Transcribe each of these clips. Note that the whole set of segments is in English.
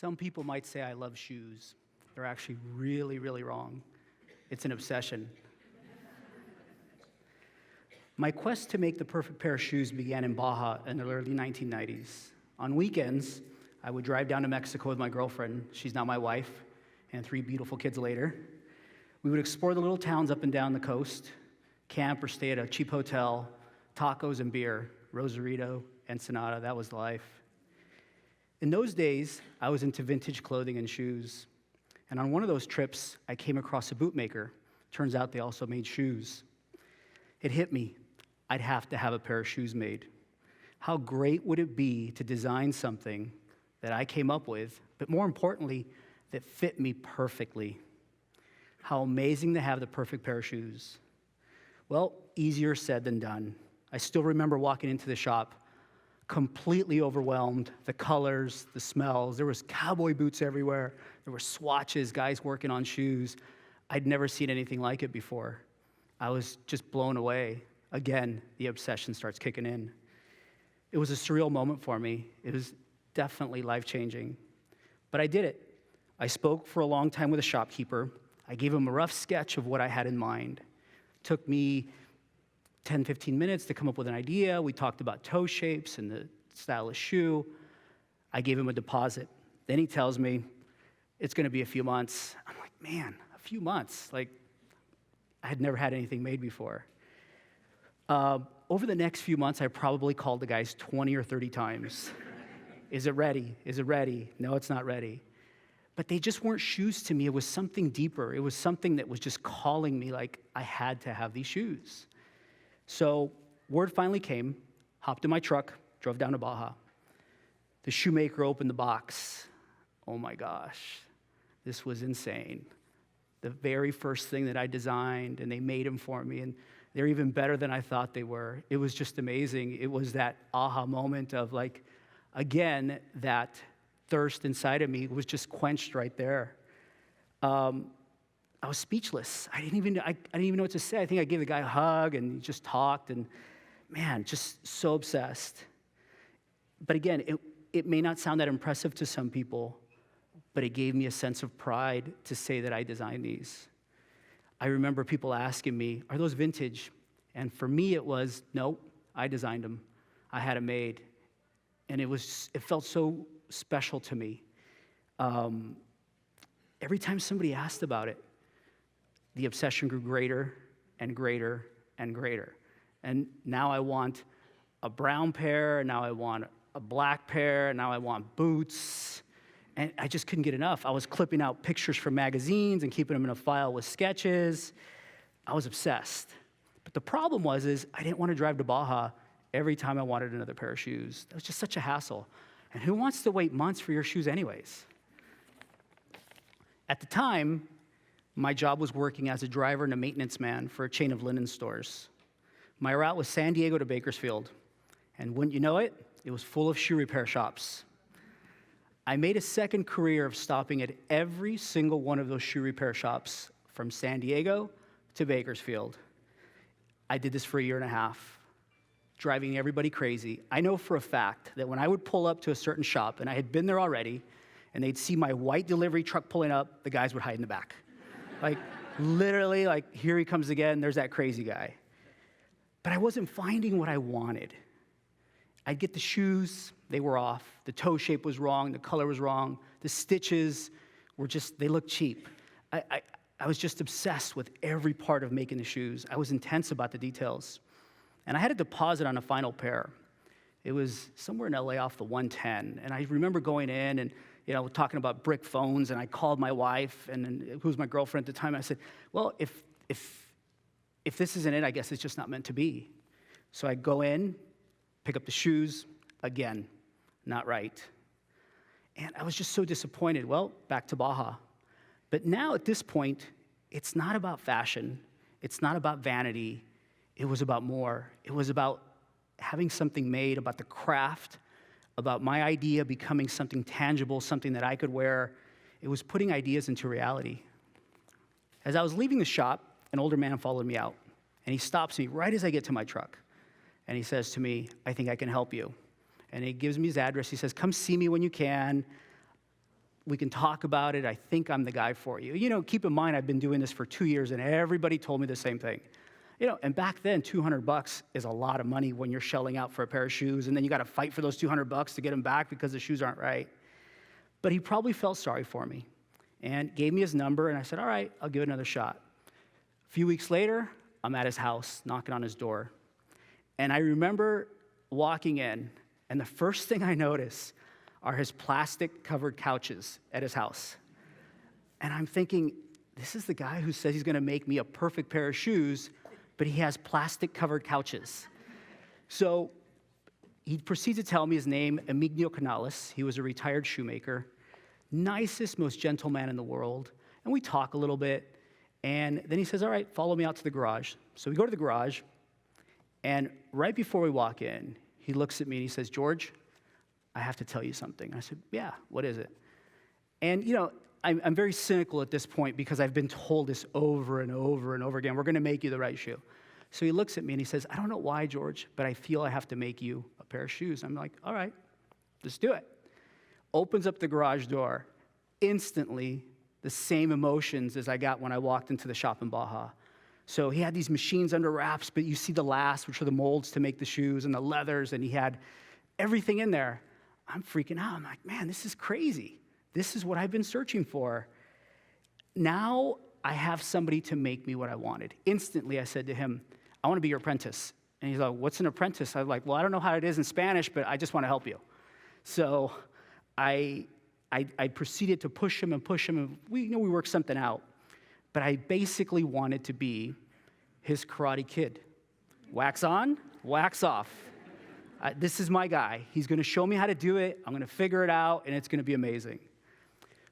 Some people might say I love shoes. They're actually really, really wrong. It's an obsession. My quest to make the perfect pair of shoes began in Baja in the early 1990s. On weekends, I would drive down to Mexico with my girlfriend, she's now my wife, and 3 beautiful kids later. We would explore the little towns up and down the coast, camp or stay at a cheap hotel, tacos and beer, Rosarito, Ensenada, that was life. In those days, I was into vintage clothing and shoes. And on one of those trips, I came across a bootmaker. Turns out they also made shoes. It hit me. I'd have to have a pair of shoes made. How great would it be to design something that I came up with, but more importantly, that fit me perfectly? How amazing to have the perfect pair of shoes. Well, easier said than done. I still remember walking into the shop, completely overwhelmed, the colors, the smells. There was cowboy boots everywhere. There were swatches, guys working on shoes. I'd never seen anything like it before. I was just blown away. Again, the obsession starts kicking in. It was a surreal moment for me. It was definitely life-changing. But I did it. I spoke for a long time with a shopkeeper. I gave him a rough sketch of what I had in mind. It took me 10, 15 minutes to come up with an idea. We talked about toe shapes and the style of shoe. I gave him a deposit. Then he tells me, it's going to be a few months. I'm like, man, a few months? Like, I had never had anything made before. Over the next few months, I probably called the guys 20 or 30 times. Is it ready? Is it ready? No, it's not ready. But they just weren't shoes to me. It was something deeper. It was something that was just calling me like I had to have these shoes. So word finally came, hopped in my truck, drove down to Baja. The shoemaker opened the box. Oh my gosh, this was insane. The very first thing that I designed, and they made them for me, and they're even better than I thought they were. It was just amazing. It was that aha moment of like, again, that thirst inside of me was just quenched right there. I was speechless. I didn't even know what to say. I think I gave the guy a hug and just talked, and man, just so obsessed. But again, it may not sound that impressive to some people, but it gave me a sense of pride to say that I designed these. I remember people asking me, are those vintage? And for me, it was, no, I designed them. I had them made. And it felt so special to me. Every time somebody asked about it, the obsession grew greater and greater and greater. And now I want a brown pair, and now I want a black pair, and now I want boots. And I just couldn't get enough. I was clipping out pictures from magazines and keeping them in a file with sketches. I was obsessed. But the problem was I didn't want to drive to Baja every time I wanted another pair of shoes. That was just such a hassle. And who wants to wait months for your shoes anyways? At the time, my job was working as a driver and a maintenance man for a chain of linen stores. My route was San Diego to Bakersfield. And wouldn't you know it, it was full of shoe repair shops. I made a second career of stopping at every single one of those shoe repair shops from San Diego to Bakersfield. I did this for 1.5 years, driving everybody crazy. I know for a fact that when I would pull up to a certain shop, and I had been there already, and they'd see my white delivery truck pulling up, the guys would hide in the back. Like, literally, like, here he comes again, there's that crazy guy. But I wasn't finding what I wanted. I'd get the shoes, they were off. The toe shape was wrong, the color was wrong. The stitches were just, they looked cheap. I was just obsessed with every part of making the shoes. I was intense about the details. And I had a deposit on a final pair. It was somewhere in LA off the 110. And I remember going in and talking about brick phones, and I called my wife, and who was my girlfriend at the time. I said, well, if this isn't it, I guess it's just not meant to be. So I go in, pick up the shoes, again, not right. And I was just so disappointed. Well, back to Baja. But now at this point, it's not about fashion. It's not about vanity. It was about more. It was about having something made, about the craft, about my idea becoming something tangible, something that I could wear. It was putting ideas into reality. As I was leaving the shop, an older man followed me out, and he stops me right as I get to my truck. And he says to me, I think I can help you. And he gives me his address. He says, come see me when you can. We can talk about it. I think I'm the guy for you. Keep in mind, I've been doing this for 2 years, and everybody told me the same thing. And back then, $200 is a lot of money when you're shelling out for a pair of shoes, and then you got to fight for those $200 to get them back because the shoes aren't right. But he probably felt sorry for me and gave me his number, and I said, all right, I'll give it another shot. A few weeks later, I'm at his house, knocking on his door. And I remember walking in, and the first thing I notice are his plastic-covered couches at his house. And I'm thinking, this is the guy who says he's going to make me a perfect pair of shoes, but he has plastic-covered couches. So he proceeds to tell me his name, Emigdio Canales. He was a retired shoemaker, nicest, most gentle man in the world. And we talk a little bit, and then he says, all right, follow me out to the garage. So we go to the garage, and right before we walk in, he looks at me and he says, George, I have to tell you something. I said, yeah, what is it? And, I'm very cynical at this point because I've been told this over and over and over again. We're going to make you the right shoe. So he looks at me and he says, I don't know why, George, but I feel I have to make you a pair of shoes. I'm like, all right, let's do it. Opens up the garage door. Instantly, the same emotions as I got when I walked into the shop in Baja. So he had these machines under wraps, but you see the last, which are the molds to make the shoes, and the leathers, and he had everything in there. I'm freaking out. I'm like, man, this is crazy. This is what I've been searching for. Now I have somebody to make me what I wanted. Instantly, I said to him, I want to be your apprentice. And he's like, what's an apprentice? I was like, well, I don't know how it is in Spanish, but I just want to help you. So I proceeded to push him, and we worked something out. But I basically wanted to be his Karate Kid. Wax on, wax off. This is my guy. He's going to show me how to do it. I'm going to figure it out, and it's going to be amazing.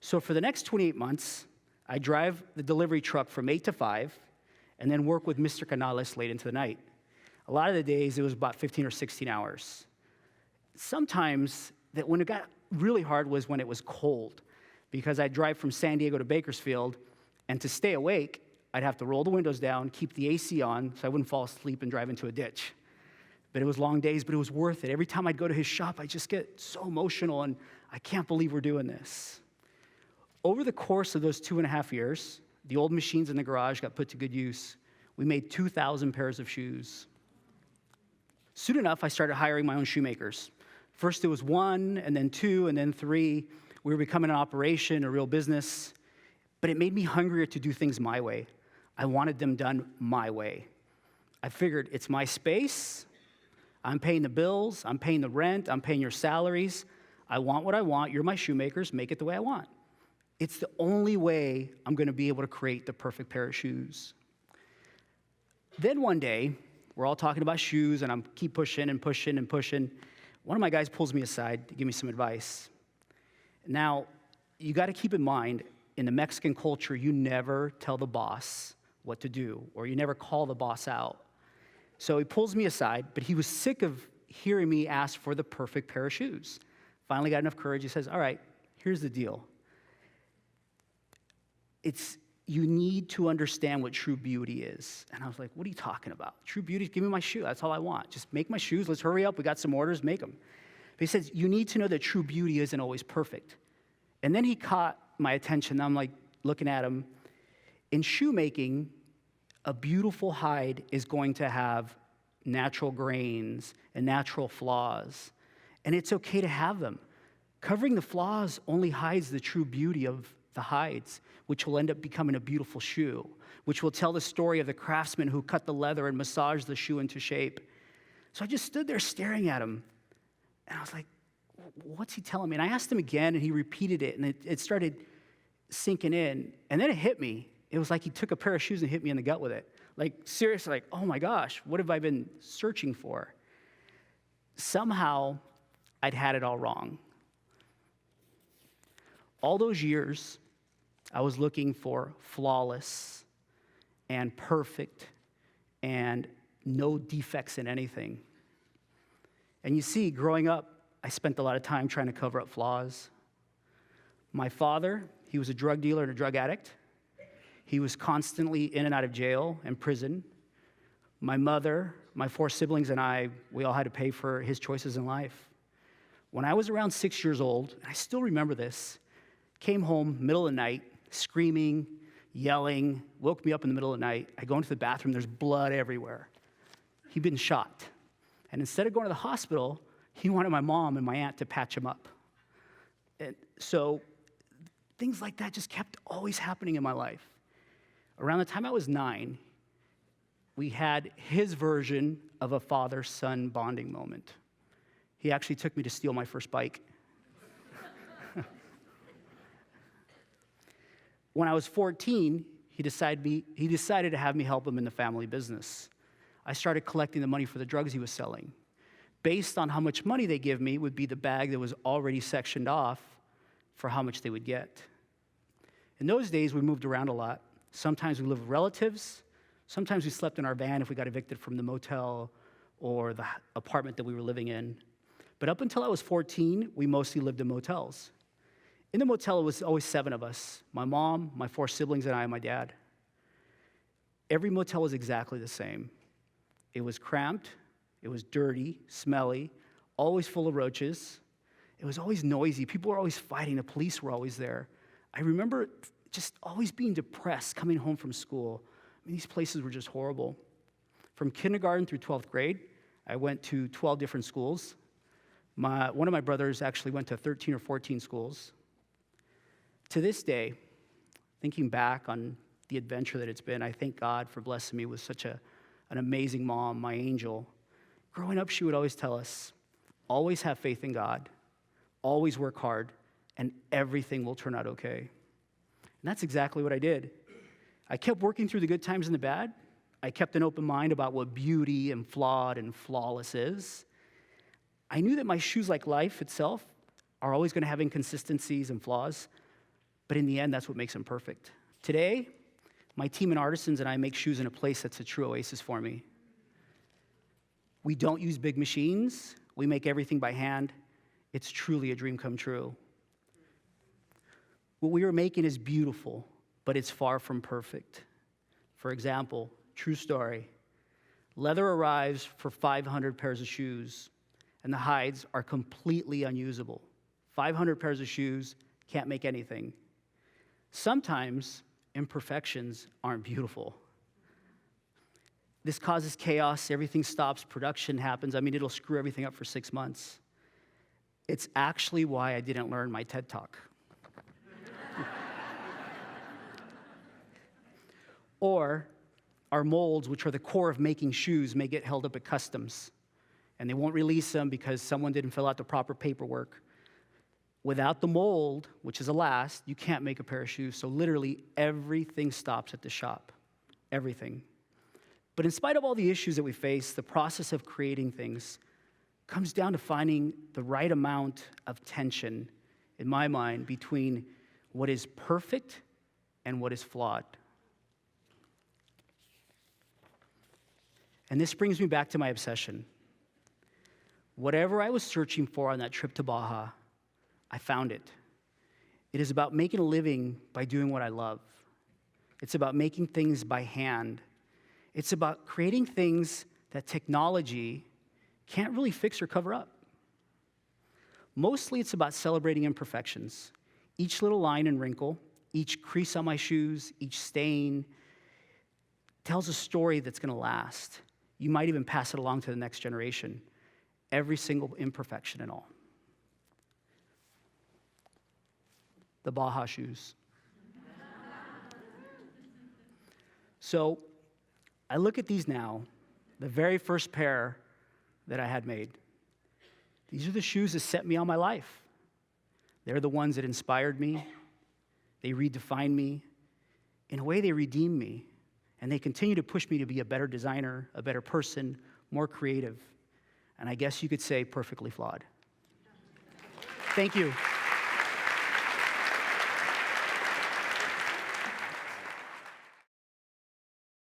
So for the next 28 months, I drive the delivery truck from 8 to 5, and then work with Mr. Canales late into the night. A lot of the days, it was about 15 or 16 hours. Sometimes, when it got really hard was when it was cold, because I'd drive from San Diego to Bakersfield, and to stay awake, I'd have to roll the windows down, keep the AC on, so I wouldn't fall asleep and drive into a ditch. But it was long days, but it was worth it. Every time I'd go to his shop, I just get so emotional, and I can't believe we're doing this. Over the course of those 2.5 years, the old machines in the garage got put to good use. We made 2,000 pairs of shoes. Soon enough, I started hiring my own shoemakers. First, it was 1, and then 2, and then 3. We were becoming an operation, a real business. But it made me hungrier to do things my way. I wanted them done my way. I figured it's my space. I'm paying the bills. I'm paying the rent. I'm paying your salaries. I want what I want. You're my shoemakers. Make it the way I want. It's the only way I'm going to be able to create the perfect pair of shoes. Then one day, we're all talking about shoes, and I'm keep pushing and pushing and pushing. One of my guys pulls me aside to give me some advice. Now, you got to keep in mind, in the Mexican culture, you never tell the boss what to do, or you never call the boss out. So he pulls me aside, but he was sick of hearing me ask for the perfect pair of shoes. Finally got enough courage. He says, all right, here's the deal. You need to understand what true beauty is. And I was like, what are you talking about? True beauty, give me my shoe. That's all I want. Just make my shoes. Let's hurry up. We got some orders. Make them. But he says, you need to know that true beauty isn't always perfect. And then he caught my attention. I'm like looking at him. In shoemaking, a beautiful hide is going to have natural grains and natural flaws. And it's okay to have them. Covering the flaws only hides the true beauty of the hides, which will end up becoming a beautiful shoe, which will tell the story of the craftsman who cut the leather and massaged the shoe into shape. So I just stood there staring at him, and I was like, what's he telling me? And I asked him again, and he repeated it, and it started sinking in. And then it hit me. It was like he took a pair of shoes and hit me in the gut with it. Like, seriously, like, oh my gosh, what have I been searching for? Somehow, I'd had it all wrong. All those years, I was looking for flawless and perfect and no defects in anything. And you see, growing up, I spent a lot of time trying to cover up flaws. My father, he was a drug dealer and a drug addict. He was constantly in and out of jail and prison. My mother, my 4 siblings, and I, we all had to pay for his choices in life. When I was around 6 years old, and I still remember this, Came home, middle of the night, screaming, yelling, woke me up in the middle of the night. I go into the bathroom, there's blood everywhere. He'd been shot. And instead of going to the hospital, he wanted my mom and my aunt to patch him up. And so things like that just kept always happening in my life. Around the time I was 9, we had his version of a father-son bonding moment. He actually took me to steal my first bike. When I was 14, he decided to have me help him in the family business. I started collecting the money for the drugs he was selling. Based on how much money they give me would be the bag that was already sectioned off for how much they would get. In those days, we moved around a lot. Sometimes we lived with relatives. Sometimes we slept in our van if we got evicted from the motel or the apartment that we were living in. But up until I was 14, we mostly lived in motels. In the motel, it was always 7 of us: my mom, my 4 siblings, and I, and my dad. Every motel was exactly the same. It was cramped, it was dirty, smelly, always full of roaches. It was always noisy. People were always fighting. The police were always there. I remember just always being depressed coming home from school. I mean, these places were just horrible. From kindergarten through 12th grade, I went to 12 different schools. One of my brothers actually went to 13 or 14 schools. To this day, thinking back on the adventure that it's been, I thank God for blessing me with such an amazing mom, my angel. Growing up, she would always tell us, always have faith in God, always work hard, and everything will turn out okay. And that's exactly what I did. I kept working through the good times and the bad. I kept an open mind about what beauty and flawed and flawless is. I knew that my shoes, like life itself, are always going to have inconsistencies and flaws, but in the end, that's what makes them perfect. Today, my team and artisans and I make shoes in a place that's a true oasis for me. We don't use big machines. We make everything by hand. It's truly a dream come true. What we are making is beautiful, but it's far from perfect. For example, true story. Leather arrives for 500 pairs of shoes, and the hides are completely unusable. 500 pairs of shoes, can't make anything. Sometimes imperfections aren't beautiful. This causes chaos, everything stops, production happens. I mean, it'll screw everything up for 6 months. It's actually why I didn't learn my TED Talk. Or our molds, which are the core of making shoes, may get held up at customs, and they won't release them because someone didn't fill out the proper paperwork. Without the mold, which is a last, you can't make a pair of shoes. So literally everything stops at the shop, everything. But in spite of all the issues that we face, the process of creating things comes down to finding the right amount of tension, in my mind, between what is perfect and what is flawed. And this brings me back to my obsession. Whatever I was searching for on that trip to Baja, I found it. It is about making a living by doing what I love. It's about making things by hand. It's about creating things that technology can't really fix or cover up. Mostly it's about celebrating imperfections. Each little line and wrinkle, each crease on my shoes, each stain tells a story that's going to last. You might even pass it along to the next generation. Every single imperfection and all. The Baja shoes. So I look at these now, the very first pair that I had made. These are the shoes that set me on my life. They're the ones that inspired me. They redefined me. In a way, they redeemed me. And they continue to push me to be a better designer, a better person, more creative. And I guess you could say perfectly flawed. Thank you.